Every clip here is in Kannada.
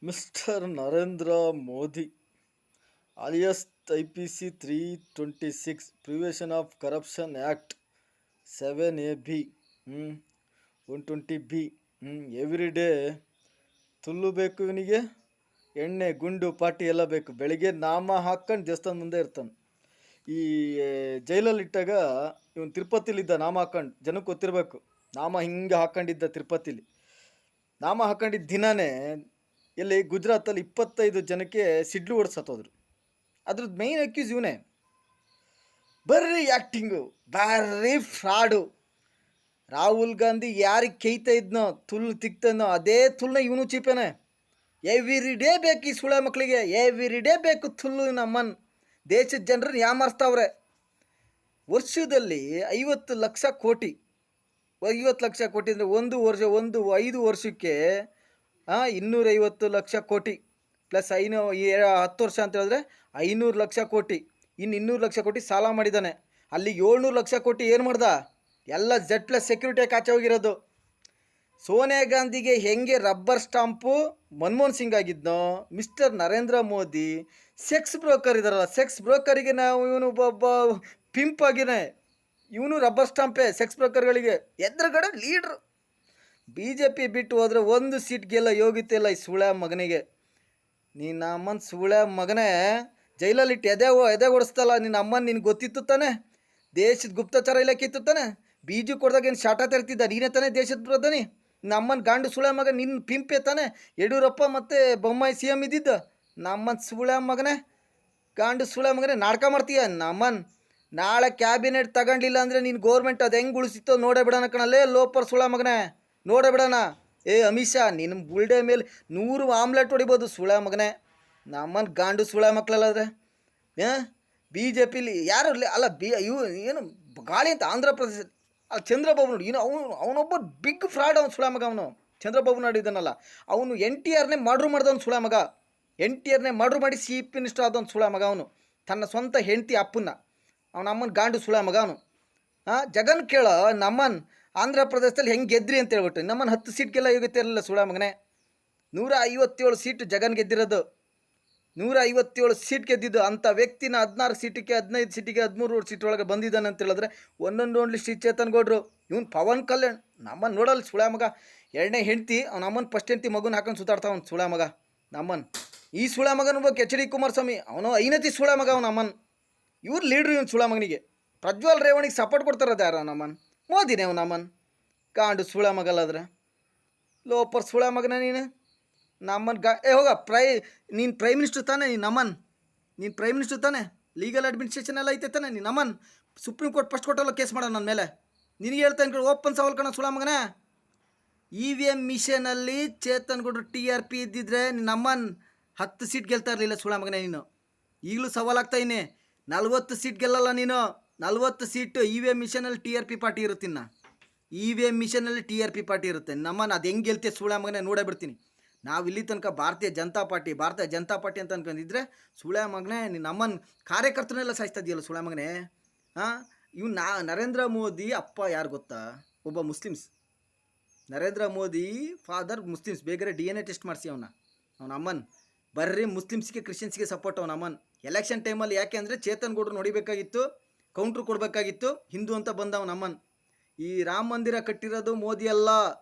Mr. Narendra Modi, alias IPC 326, Prevention of Corruption Act 7AB, 120B, every day ತುಲ್ಲು ಬೇಕು ಇವನಿಗೆ, ಎಣ್ಣೆ ಗುಂಡು ಪಾಟಿ ಎಲ್ಲ ಬೇಕು. ಬೆಳಿಗ್ಗೆ ನಾಮ ಹಾಕ್ಕೊಂಡು ದೇವಸ್ಥಾನ ಮುಂದೆ ಇರ್ತಾನೆ. ಈ ಜೈಲಲ್ಲಿಟ್ಟಾಗ ಇವನು ತಿರುಪತಿಲಿದ್ದ ನಾಮ ಹಾಕೊಂಡು, ಜನಕ್ಕೆ ಗೊತ್ತಿರಬೇಕು. ನಾಮ ಹಿಂಗೆ ಹಾಕೊಂಡಿದ್ದ ತಿರುಪತಿಲಿ. ನಾಮ ಹಾಕೊಂಡಿದ್ದ ದಿನನೇ ಇಲ್ಲಿ ಗುಜರಾತಲ್ಲಿ 25 ಜನಕ್ಕೆ ಸಿಡ್ಲು ಹೊಡೆಸತ್ತೋದ್ರು. ಅದ್ರದ್ದು ಮೈನ್ ಅಕ್ಯೂಸ್ ಇವನೇ. ಬರ್ರಿ ಆ್ಯಕ್ಟಿಂಗು, ಬರ್ರಿ ಫ್ರಾಡು. ರಾಹುಲ್ ಗಾಂಧಿ ಯಾರಿಗೆ ಕೇಯ್ತಾ ಇದ್ನೋ, ತುಲ್ಲು ತಿಕ್ತನೋ ಅದೇ ತುಲ್ನ ಇವನು ಚೀಪೇನೆ. ಎವ್ರಿ ಡೇ ಬೇಕು ಈ ಸುಳೆ ಮಕ್ಕಳಿಗೆ, ಎವ್ರಿ ಡೇ ಬೇಕು ತುಲ್ಲು. ನಮ್ಮನ್ ದೇಶದ ಜನರನ್ನ ಯಾಮಾರಿಸ್ತಾವ್ರೆ. ವರ್ಷದಲ್ಲಿ 50 ಲಕ್ಷ ಕೋಟಿ, 50 ಲಕ್ಷ ಕೋಟಿ ಅಂದರೆ 5 ವರ್ಷಕ್ಕೆ 250 ಲಕ್ಷ ಕೋಟಿ ಪ್ಲಸ್ 10 ವರ್ಷ ಅಂತ ಹೇಳಿದ್ರೆ 500 ಲಕ್ಷ ಕೋಟಿ. ಇನ್ನು 200 ಲಕ್ಷ ಕೋಟಿ ಸಾಲ ಮಾಡಿದ್ದಾನೆ. ಅಲ್ಲಿ 700 ಲಕ್ಷ ಕೋಟಿ ಏನು ಮಾಡ್ದ? ಎಲ್ಲ Z+ ಸೆಕ್ಯೂರಿಟಿ ಕಾಚೆ ಹೋಗಿರೋದು. ಸೋನಿಯಾ ಗಾಂಧಿಗೆ ಹೆಂಗೆ ರಬ್ಬರ್ ಸ್ಟಾಂಪು ಮನಮೋಹನ್ ಸಿಂಗ್ ಆಗಿದ್ನೋ, mister Narendra Modi sex broker ಇದಾರಲ್ಲ, ಸೆಕ್ಸ್ ಬ್ರೋಕರಿಗೆ ನಾವು ಇವನು ಒಬ್ಬ ಪಿಂಪ್ ಆಗಿನೇ, ಇವನು ರಬ್ಬರ್ ಸ್ಟಾಂಪೇ ಸೆಕ್ಸ್ ಬ್ರೋಕರ್ಗಳಿಗೆ. ಎದುರುಗಡೆ ಲೀಡ್ರು. BJP ಬಿಟ್ಟು ಹೋದರೆ 1 ಸೀಟ್ ಗೆಲ್ಲ ಯೋಗ್ಯತೆ ಇಲ್ಲ ಈ ಸುಳ್ಯ ಮಗನಿಗೆ. ನಿನ್ನ ಅಮ್ಮನ ಸುಳ್ಯ ಮಗನೇ ಜೈಲಲ್ಲಿಟ್ಟು ಎದೆ ಓಡಿಸ್ತಲ್ಲ ನಿನ್ನ ಅಮ್ಮನ. ನಿನ್ಗೆ ಗೊತ್ತಿತ್ತು ತಾನೆ ದೇಶದ ಗುಪ್ತಚರ ಇಲಾಖೆ ಇತ್ತು ತಾನೆ. ಬೀಜು ಕೊಡ್ದಾಗ ಏನು ಶಾಟ ತರ್ತಿದ್ದ ನೀನೇ ತಾನೆ ದೇಶದ ಪ್ರಧಾನಿ. ನಮ್ಮನ ಗಾಂಡು ಸುಳ್ಯ ಮಗ, ನಿನ್ನ ಪಿಂಪೆ ತಾನೆ ಯಡಿಯೂರಪ್ಪ ಮತ್ತು ಬೊಮ್ಮಾಯಿ CM ಇದ್ದಿದ್ದ. ನಮ್ಮನ ಸುಳ್ಯ ಮಗನೇ, ಗಾಂಡು ಸುಳ್ಯ ಮಗನೇ ನಾಟಕ ಮಾಡ್ತೀಯ ನಮ್ಮನ್. ನಾಳೆ ಕ್ಯಾಬಿನೆಟ್ ತಗೊಂಡಿಲ್ಲ ಅಂದರೆ ನಿನ್ನ ಗೋರ್ಮೆಂಟ್ ಅದು ಹೆಂಗೆ ಉಳಿಸಿತ್ತೋ ನೋಡೇ ಬಿಡೋಣ ಕಣಲ್ಲೇ ಲೋಪರ್ ಸುಳ್ಯ ಮಗನೇ, ನೋಡೇ ಬಿಡೋಣ. ಅಮಿತ್ ಶಾ ನಿನ್ನ ಬುಲ್ಡೆ ಮೇಲೆ 100 ಆಮ್ಲೆಟ್ ಹೊಡಿಬೋದು ಸುಳ್ಯ ಮಗನೇ. ನಮ್ಮನ್ ಗಾಂಡು ಸುಳ್ಯ ಮಕ್ಕಳಲ್ಲಾದ್ರೆ BJPಲಿ ಯಾರು ಅಲ್ಲ ಇವು ಏನು ಗಾಳಿ ಅಂತ ಆಂಧ್ರ ಪ್ರದೇಶ ಚಂದ್ರಬಾಬು ನಾಯ್ಡು. ಇನ್ನು ಅವನೊಬ್ಬ ಬಿಗ್ ಫ್ರಾಡ್. ಅವನು ಸುಳ್ಯ ಮಗ. ಅವನು ಚಂದ್ರಬಾಬು ನಾಯ್ಡು ಇದ್ದಾನಲ್ಲ, ಅವನು NTRನೇ ಮರ್ಡ್ರ್ ಮಾಡ್ದವನು ಸುಳ್ಯ ಮಗ. NTRನೇ ಮರ್ಡ್ರ್ ಮಾಡಿ ಚೀಫ್ ಮಿನಿಸ್ಟರ್ ಆದವನು ಸುಳ್ಯ ಮಗ. ಅವನು ತನ್ನ ಸ್ವಂತ ಹೆಂಡತಿ ಅಪ್ಪನ್ನ, ಅವನ ಅಮ್ಮನ ಗಾಂಡು ಸುಳ್ಯ ಮಗ ಅವನು. ಜಗನ್ ಕೇಳೋ ನಮ್ಮನ್ ಆಂಧ್ರ ಪ್ರದೇಶದಲ್ಲಿ ಹೆಂಗೆ ಗೆದ್ರಿ ಅಂತ ಹೇಳ್ಬಿಟ್ಟು. ನಮ್ಮನ್ನು 10 ಸೀಟ್ಗೆಲ್ಲ ಯೋಗ್ಯತೆ ಇರಲಿಲ್ಲ ಸುಳ್ಯ ಮಗನೇ. 157 ಸೀಟು ಜಗನ್ ಗೆದ್ದಿರೋದು, 157 ಸೀಟ್ ಗೆದ್ದಿದ್ದು. ಅಂಥ ವ್ಯಕ್ತಿನ 16 ಸೀಟಿಗೆ 15 ಸೀಟಿಗೆ 13 ಸೀಟ್ ಒಳಗೆ ಬಂದಿದ್ದಾನೆ ಅಂತ ಹೇಳಿದ್ರೆ ಒಂದೊಂದು ಶ್ರೀ ಚೇತನ್ ಗೌಡ್ರು. ಇವನು ಪವನ್ ಕಲ್ಯಾಣ್ ನಮ್ಮನ್ನು ನೋಡಲ್ಲ ಸುಳ್ಯ ಮಗ. 2ನೇ ಹೆಂಡ್ತಿ ಅವನ ಅಮ್ಮನ ಫಸ್ಟ್ ಹೆಂಡ್ತಿ ಮಗುನ ಹಾಕೊಂಡು ಸುತ್ತಾಡ್ತಾವನು ಸುಳ್ಯ ಮಗ ನಮ್ಮನ್. ಈ ಸುಳ್ಯ ಮಗನ ಬಗ್ಗೆ HD ಕುಮಾರಸ್ವಾಮಿ ಅವನು ಐನತಿ ಸುಳ್ಯ ಮಗ ಅವನ ಅಮ್ಮನ್. ಇವ್ರು ಲೀಡ್ರು ಇವನು ಸುಳ್ಯ ಮಗನಿಗೆ. ಪ್ರಜ್ವಲ್ ರೇವಣಿಗೆ ಸಪೋರ್ಟ್ ಕೊಡ್ತಾರದು ಯಾರು? ನಮ್ಮನ್ ಮೋದಿನೇ ಅವನ ಅಮ್ಮನ್. ಕಾಂಡು ಸುಳ್ಯ ಮಗಲ್ಲಾದ್ರೆ ಲೋಪರ್ ಸುಳ್ಯ ಮಗನ ನೀನು. ನಮ್ಮನ್ ಹೋಗ ನೀನು ಪ್ರೈಮ್ ಮಿನಿಸ್ಟರ್ ತಾನೆ. ನೀನು ಪ್ರೈಮ್ ಮಿನಿಸ್ಟರ್ ತಾನೆ. ಲೀಗಲ್ ಅಡ್ಮಿನಿಸ್ಟ್ರೇಷನ್ ಎಲ್ಲ ಐತೆ ತಾನೆ. ನೀನು ನಮ್ಮನ್ ಸುಪ್ರೀಂ ಕೋರ್ಟ್ ಫಸ್ಟ್ ಕೋರ್ಟಲ್ಲ ಕೇಸ್ ಮಾಡೋ ನನ್ನ ಮೇಲೆ. ನಿನಗೆ ಹೇಳ್ತಾನೆ ಓಪನ್ ಸವಾಲ್ ಕಣ ಸುಳ್ಯ ಮಗನೇ. EVM ಮಿಷನಲ್ಲಿ ಚೇತನ್ ಗೌಡ್ರು TRP ಇದ್ದಿದ್ರೆ ನಮ್ಮನ್ 10 ಸೀಟ್ ಗೆಲ್ತಾ ಇರಲಿಲ್ಲ ಸುಳ್ಯ ಮಗನೇ. ನೀನು ಈಗಲೂ ಸವಾಲಾಗ್ತಾ ಇನ್ನೇ 40 ಸೀಟ್ ಗೆಲ್ಲಲ್ಲ ನೀನು. 40 ಸೀಟು EVM ಮಿಷನಲ್ಲಿ TRP ಪಾರ್ಟಿ ಇರುತ್ತೆ. EVM ಮಿಷನಲ್ಲಿ TRP ಪಾರ್ಟಿ ಇರುತ್ತೆ. ನಮ್ಮನ್ನು ಅದು ಹೆಂಗೆ ಗೆಲ್ತೆ ಸುಳ್ಯ ಮಗನೇ ನೋಡೇ ಬಿಡ್ತೀನಿ. ನಾವು ಇಲ್ಲಿ ತನಕ ಭಾರತೀಯ ಜನತಾ ಪಾರ್ಟಿ ಅಂತ ಅನ್ಕೊಂಡಿದ್ರೆ ಸುಳ್ಯ ಮಗನೇ ನಮ್ಮನ್ನು ಕಾರ್ಯಕರ್ತನೆಲ್ಲ ಸಾಯಿಸ್ತಾ ಇದೆಯಲ್ಲ ಸುಳ್ಯ ಮಗನೇ. ಇವ್ನು ನರೇಂದ್ರ ಮೋದಿ ಅಪ್ಪ ಯಾರು ಗೊತ್ತಾ? ಒಬ್ಬ Muslims. Narendra Modi father Muslims. ಬೇಕಾದ್ರೆ DNA ಟೆಸ್ಟ್ ಮಾಡಿಸಿ ಅವನ ಅಮ್ಮನ್. ಬರ್ರಿ ಮುಸ್ಲಿಮ್ಸ್ಗೆ ಕ್ರಿಶ್ಚಿಯನ್ಸ್ಗೆ ಸಪೋರ್ಟ್ ಅವನ ಅಮ್ಮನ್. ಎಲೆಕ್ಷನ್ ಟೈಮಲ್ಲಿ ಯಾಕೆ ಅಂದರೆ ಚೇತನ್ ಗೌಡ್ರು ನೋಡಿಬೇಕಾಗಿತ್ತು, ಕೌಂಟ್ರು ಕೊಡಬೇಕಾಗಿತ್ತು. ಹಿಂದೂ ಅಂತ ಬಂದ ಅವನ ಅಮ್ಮನ್. ಈ ರಾಮ ಮಂದಿರ ಕಟ್ಟಿರೋದು ಮೋದಿ ಅಲ್ಲ.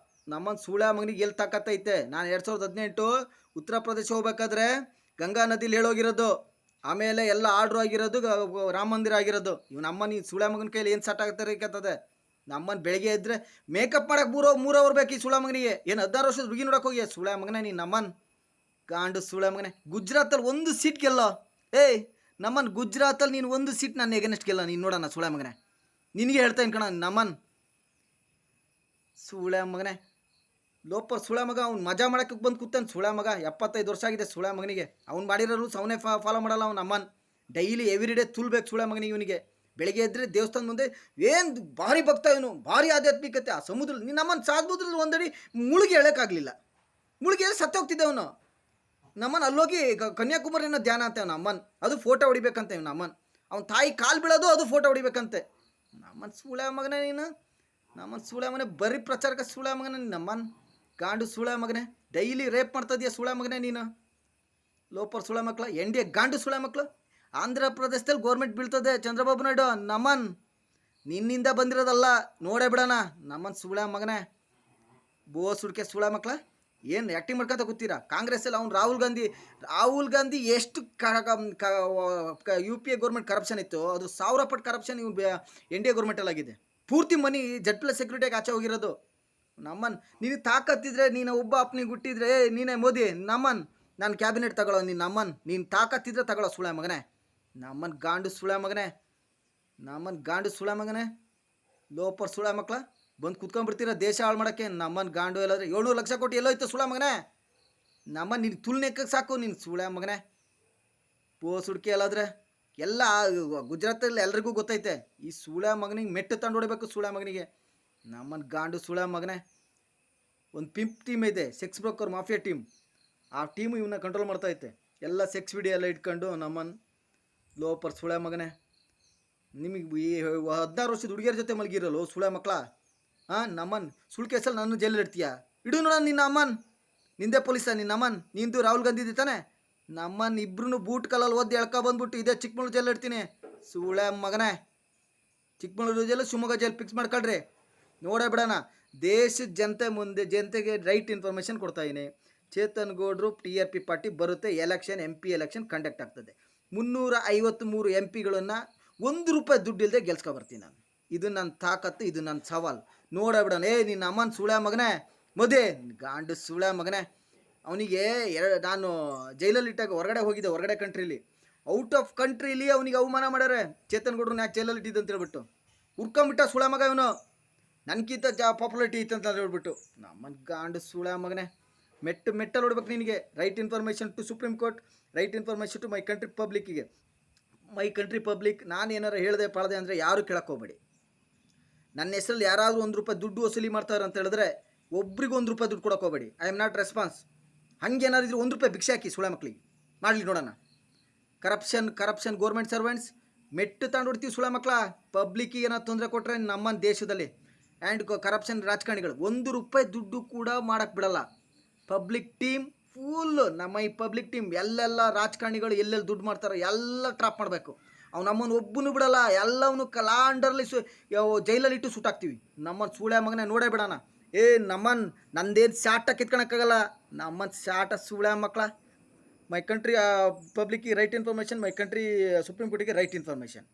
ನಮ್ಮನ್ನು ಸುಳ್ಯ ಮಗನಿಗೆ ಎಲ್ಲಿ ತಾಕತ್ತೈತೆ? ನಾನು 2018 ಉತ್ತರ ಪ್ರದೇಶ ಹೋಗ್ಬೇಕಾದ್ರೆ ಗಂಗಾ ನದಿಲಿ ಹೇಳೋಗಿರೋದು. ಆಮೇಲೆ ಎಲ್ಲ ಆರ್ಡ್ರು ಆಗಿರೋದು ರಾಮ ಮಂದಿರ ಆಗಿರೋದು. ಇವನ ಅಮ್ಮನ ಈ ಸುಳ್ಯ ಮಗನ ಕೈಲಿ ಏನು ಸಟ್ ಆಗ್ತಾರೆ ನಮ್ಮನ್ನು ಬೆಳಗ್ಗೆ ಇದ್ದರೆ ಮೇಕಪ್ ಮಾಡೋಕೆ 3 ಅವರ್ ಬೇಕು ಈ ಸುಳ್ಯ ಮಗನಿಗೆ. ಏನು 16 ವರ್ಷದ ಹುಡುಗಿ ನೋಡೋಕೆ ಹೋಗಿ ಸುಳ್ಯ ಮಗನೇ ನೀನು ನಮ್ಮನ್ ಗಾಂಡು ಸುಳ್ಯ ಮಗನೇ. ಗುಜರಾತಲ್ಲಿ 1 ಸೀಟ್ ಗೆಲ್ಲೋ. ನಮ್ಮನ್ ಗುಜರಾತಲ್ಲಿ ನೀನು 1 ಸೀಟ್ ನಾನು ಎಗನೆಸ್ಟ್ ಗೆಲ್ಲ. ನೀನು ನೋಡೋಣ ಸುಳ್ಯ ಮಗನೇ. ನಿನಗೆ ಹೇಳ್ತಾ ಕಣ ನಮ್ಮನ್ ಸುಳ್ಯ ಮಗನೇ ಲೋಪರ್ ಸುಳ್ಯ ಮಗ. ಅವ್ನು ಮಜಾ ಮಾಡೋಕ್ಕೆ ಬಂದು ಕೂತಾನೆ ಸುಳ್ಯ ಮಗ. 75 ವರ್ಷ ಆಗಿದೆ ಸುಳ್ಯ ಮಗನಿಗೆ. ಅವ್ನು ಮಾಡಿರೋ ರೂಲ್ಸ್ ಅವನೇ ಫಾಲೋ ಮಾಡಲ್ಲ ಅವನ ಅಮ್ಮನ್. ಡೈಲಿ ಎವ್ರಿ ಡೇ ತುಲ್ಬೇಕು ಸುಳ್ಯ ಮಗನಿಗೆ. ಇವನಿಗೆ ಬೆಳಗ್ಗೆ ಎದ್ದರೆ ದೇವಸ್ಥಾನ ಮುಂದೆ ಏನು ಭಾರಿ ಭಕ್ತ ಇವನು, ಭಾರಿ ಆಧ್ಯಾತ್ಮಿಕತೆ. ಆ ಸಮುದ್ರ ನಿನ್ನ ಅಮ್ಮನ ಸಮುದ್ರದಲ್ಲಿ ಒಂದಡಿ ಮುಳುಗಿ ಹೇಳೋಕ್ಕಾಗಲಿಲ್ಲ. ಮುಳುಗಿ ಸತ್ತು ಹೋಗ್ತಿದ್ದೆ ಅವನು. ನಮ್ಮನ್ ಅಲ್ಲೋಗಿ ಕನ್ಯಾಕುಮಾರಿನ ಧ್ಯಾನ ಅಂತ ಅವನ ಅಮ್ಮನ್. ಅದು ಫೋಟೋ ಹೊಡಿಬೇಕಂತೆ ಇವನ ಅಮ್ಮನ್. ಅವನ ತಾಯಿ ಕಾಲು ಬೀಳೋದು ಅದು ಫೋಟೋ ಹೊಡಿಬೇಕಂತೆ. ನಮ್ಮನ್ ಸುಳ್ಯ ಮಗನೇ ನೀನು. ನಮ್ಮನ್ ಸುಳ್ಯ ಮಗನೇ ಬರೀ ಪ್ರಚಾರಕ್ಕೆ ಸುಳ್ಯ ಮಗನೇ ನಮ್ಮನ್ ಗಾಂಡು ಸುಳ್ಯ ಮಗನೇ. ಡೈಲಿ ರೇಪ್ ಮಾಡ್ತಾ ಇದೆಯಾ ಸುಳೆ ಮಗನೇ ನೀನು, ಲೋಪರ್ ಸುಳೆ ಮಕ್ಕಳ, ಎನ್ ಡಿ ಎ ಗಾಂಡು ಸುಳೆ ಮಕ್ಕಳು. ಆಂಧ್ರ ಪ್ರದೇಶದಲ್ಲಿ ಗೋರ್ಮೆಂಟ್ ಬೀಳ್ತದೆ ಚಂದ್ರಬಾಬು ನಾಯ್ಡು, ನಮನ್ ನಿನ್ನಿಂದ ಬಂದಿರೋದಲ್ಲ, ನೋಡೇ ಬಿಡೋಣ ನಮ್ಮನ್ ಸುಳೆ ಮಗನೇ, ಬೋಸ್ ಹುಡ್ಕೆ ಸುಳೆ ಮಕ್ಕಳ. ಏನು ಆ್ಯಕ್ಟಿಂಗ್ ಮಾಡ್ಕೊಂತ ಕೂತೀರಾ ಕಾಂಗ್ರೆಸ್ಸಲ್ಲಿ. ಅವ್ನು ರಾಹುಲ್ ಗಾಂಧಿ ಎಷ್ಟು U P A government corruption ಇತ್ತು, ಅದು 1000 ಪಟ್ಟು ಕರಪ್ಷನ್ ಇವ್ನು ಎನ್ ಡಿ ಎ ಗೌರ್ಮೆಂಟಲ್ಲಿ ಆಗಿದೆ. ಪೂರ್ತಿ ಮನಿ Z+ ಸೆಕ್ಯೂರಿಟಿಗೆ ಆಚೆ ಹೋಗಿರೋದು. ನಮ್ಮನ್ ನಿನಗೆ ತಾಕತ್ತಿದ್ರೆ, ನೀನು ಒಬ್ಬ ಅಪ್ಪನಿಗೆ ಹುಟ್ಟಿದ್ರೆ ನೀನೇ ಮೋದಿ, ನಮ್ಮನ್ ನಾನು ಕ್ಯಾಬಿನೆಟ್ ತಗೊಳ್ಳೋ, ನೀನು ನಮ್ಮನ್ ನೀನು ತಾಕತ್ತಿದ್ರೆ ತಗೊಳ್ಳೋ ಸುಳೆ ಮಗನೇ, ನಮ್ಮನ್ ಗಾಂಡು ಸುಳೆ ಮಗನೇ, ನಮ್ಮನ್ ಗಾಂಡು ಸುಳೆ ಮಗನೇ, ಲೋಪರ್ ಸುಳೆ ಮಕ್ಕಳ. ಬಂದು ಕುತ್ಕೊಂಡ್ಬಿಡ್ತೀರ ದೇಶ ಹಾಳು ಮಾಡೋಕ್ಕೆ. ನಮ್ಮನ್ ಗಾಂಡು ಎಲ್ಲಾದ್ರೆ 700 ಲಕ್ಷ ಕೋಟಿ ಎಲ್ಲೋಯ್ತು ಸುಳೆ ಮಗನೇ, ನಮ್ಮನ್ ನಿನ್ನ ತುಲ್ನೆಕ್ಕಕ್ಕೆ ಸಾಕು ನಿನ್ನ ಸುಳೆ ಮಗನೇ, ಪೋಸ್ ಹುಡ್ಕಿ ಎಲ್ಲಾದ್ರೆ. ಎಲ್ಲ ಗುಜರಾತಲ್ಲಿ ಎಲ್ರಿಗೂ ಗೊತ್ತೈತೆ ಈ ಸುಳೆ ಮಗನಿಗೆ ಮೆಟ್ಟು ತಂದು ಹೊಡಿಬೇಕು ಸುಳೆ ಮಗನಿಗೆ, ನಮ್ಮನ್ ಗಾಂಡು ಸುಳೆ ಮಗನೇ. ಒಂದು ಪಿಂಪ್ ಟೀಮ್ ಇದೆ, ಸೆಕ್ಸ್ ಬ್ರೋಕರ್ ಮಾಫಿಯಾ ಟೀಮ್, ಆ ಟೀಮು ಇವನ್ನ ಕಂಟ್ರೋಲ್ ಮಾಡ್ತೈತೆ. ಎಲ್ಲ ಸೆಕ್ಸ್ ವಿಡಿಯೋ ಎಲ್ಲ ಇಟ್ಕೊಂಡು ನಮ್ಮನ್ ಲೋಪರ್ ಸುಳೆ ಮಗನೇ. ನಿಮಗೆ ಈ 16 ವರ್ಷದ ಹುಡುಗಿಯರ ಜೊತೆ ಮಲಗಿರಲ್ಲ ಸುಳೆ ಮಕ್ಕಳ. ನಮ್ಮನ್ ಸುಳ್ಳು ಕೇಸಲ್ಲಿ ನಾನು ಜೈಲಲ್ಲಿ ಇಡ್ತೀಯಾ, ಇಡು ನೋಡ ನಿನ್ನ ಅಮ್ಮನ್, ನಿಂದೆ ಪೊಲೀಸ ನಿನ್ನ ಅಮ್ಮನ್, ನಿಂದು ರಾಹುಲ್ ಗಾಂಧಿ ಇದೆ ತಾನೆ, ನಮ್ಮನ್ ಇಬ್ರು ಬೂಟ್ ಕಲ್ಲಲ್ಲಿ ಓದಿ ಎಳ್ಕೊ ಬಂದ್ಬಿಟ್ಟು ಇದೇ ಚಿಕ್ಕಮಗಳೂರು ಜೈಲಲ್ಲಿ ಇಡ್ತೀನಿ ಸುಳೆ ಮಗನೇ. ಚಿಕ್ಕಮಗಳೂರು ಜೈಲು ಶಿವಮೊಗ್ಗ ಜೈಲು ಫಿಕ್ಸ್ ಮಾಡ್ಕೊಳ್ರಿ, ನೋಡೇ ಬಿಡೋಣ. ದೇಶದ ಜನತೆ ಮುಂದೆ ಜನತೆಗೆ ರೈಟ್ ಇನ್ಫಾರ್ಮೇಷನ್ ಕೊಡ್ತಾಯಿದ್ದೀನಿ. ಚೇತನ್ ಗೌಡ್ರು TRP ಪಾರ್ಟಿ ಬರುತ್ತೆ, ಎಲೆಕ್ಷನ್ MP ಎಲೆಕ್ಷನ್ ಕಂಡಕ್ಟ್ ಆಗ್ತದೆ. 353 MP ಗಳನ್ನು ₹1 ದುಡ್ಡು ಇಲ್ಲದೆ ಗೆಲ್ಸ್ಕೊ ಬರ್ತೀನಿ ನಾನು. ಇದು ನನ್ನ ತಾಕತ್ತು, ಇದು ನನ್ನ ಸವಾಲು. ನೋಡಬಿಡೋಣ. ನಿನ್ನ ಅಮ್ಮನ ಸುಳೆ ಮಗನೇ, ಮೋದಿ ಗಾಂಡು ಸುಳೆ ಮಗನೇ. ಅವನಿಗೆ ನಾನು ಜೈಲಲ್ಲಿ ಇಟ್ಟಾಗ ಹೊರಗಡೆ ಹೋಗಿದ್ದೆ, ಹೊರಗಡೆ ಕಂಟ್ರೀಲಿ, ಔಟ್ ಆಫ್ ಕಂಟ್ರೀಲಿ ಅವನಿಗೆ ಅವಮಾನ ಮಾಡ್ಯಾರೆ. ಚೇತನ್ ಗೌಡ್ರನ್ನ ಯಾಕೆ ಜೈಲಲ್ಲಿ ಇಟ್ಟಿದ್ದು ಅಂತ ಹೇಳ್ಬಿಟ್ಟು ಹುರ್ಕೊಂಬಿಟ್ಟ ಸುಳೆ ಮಗ ಇವನು. ನನಗಿಂತ ಪಾಪ್ಯುಲಾರಿಟಿ ಇತ್ತಂತ ಹೇಳ್ಬಿಟ್ಟು ನಮ್ಮನ ಗಾಂಡು ಸುಳೆ ಮಗನೇ. ಮೆಟ್ಟಲ್ಲಿ ನೋಡ್ಬೇಕು ನಿನಗೆ. Right information to supreme court, right information to my country ಪಬ್ಲಿಕ್ಕಿಗೆ. ಮೈ ಕಂಟ್ರಿ ಪಬ್ಲಿಕ್, ನಾನು ಏನಾರು ಹೇಳಿದೆ ಪಾಳದೆ ಅಂದರೆ ಯಾರು ಕೇಳಕ್ಕೆ ಹೋಗಬೇಡಿ. ನನ್ನ ಹೆಸರಲ್ಲಿ ಯಾರಾದರೂ ₹1 ದುಡ್ಡು ವಸೂಲಿ ಮಾಡ್ತಾರೆ ಅಂತ ಹೇಳಿದ್ರೆ ಒಬ್ರಿಗೆ ₹1 ದುಡ್ಡು ಕೊಡೋಕೆ ಹೋಗಬೇಡಿ. I am not response. ಹಂಗೇನಾದ್ರು ಇದ್ರೆ ₹1 ಭಿಕ್ಷೆ ಹಾಕಿ ಸುಳೆ ಮಕ್ಕಳಿಗೆ ಮಾಡಲಿ ನೋಡೋಣ. ಕರಪ್ಷನ್ ಗೌರ್ಮೆಂಟ್ ಸರ್ವೆಂಟ್ಸ್ ಮೆಟ್ಟು ತಗೊಂಡು ಸುಳೆ ಮಕ್ಕಳ. ಪಬ್ಲಿಕ್ಕಿಗೆ ಏನಾದ್ರು ತೊಂದರೆ ಕೊಟ್ಟರೆ ನಮ್ಮ ದೇಶದಲ್ಲಿ ಆ್ಯಂಡ್ ಕರಪ್ಷನ್ ರಾಜಕಾರಣಿಗಳು ₹1 ದುಡ್ಡು ಕೂಡ ಮಾಡೋಕ್ಕೆ ಬಿಡಲ್ಲ. ಪಬ್ಲಿಕ್ ಟೀಮ್ ಫುಲ್ಲು, ನಮ್ಮ ಈ ಪಬ್ಲಿಕ್ ಟೀಮ್ ಎಲ್ಲೆಲ್ಲ ರಾಜಕಾರಣಿಗಳು ಎಲ್ಲೆಲ್ಲಿ ದುಡ್ಡು ಮಾಡ್ತಾರೋ ಎಲ್ಲ ಟ್ರಾಪ್ ಮಾಡಬೇಕು. ನಮ್ಮನ್ನು ಒಬ್ಬನು ಬಿಡಲ್ಲ, ಎಲ್ಲವನ್ನೂ ಕಲಾಂಡರ್ಲಿ ಜೈಲಲ್ಲಿ ಇಟ್ಟು ಸುಟ್ಟಾಕ್ತೀವಿ. ನಮ್ಮನ್ನು ಸೂಳೆ ಮಗನೇ ನೋಡೇ ಬಿಡೋಣ. ನಂದೇನು ಶಾಟ ಕಿತ್ಕೊಳಕ್ಕಾಗಲ್ಲ. ನಮ್ಮನ್ನು ಶಾಟ ಸೂಳೆ ಮಕ್ಕಳ. ಮೈ ಕಂಟ್ರಿ ಪಬ್ಲಿಕ್ಕಿಗೆ right information, my country supreme ಕೋರ್ಟಿಗೆ ರೈಟ್ ಇನ್ಫಾರ್ಮೇಷನ್.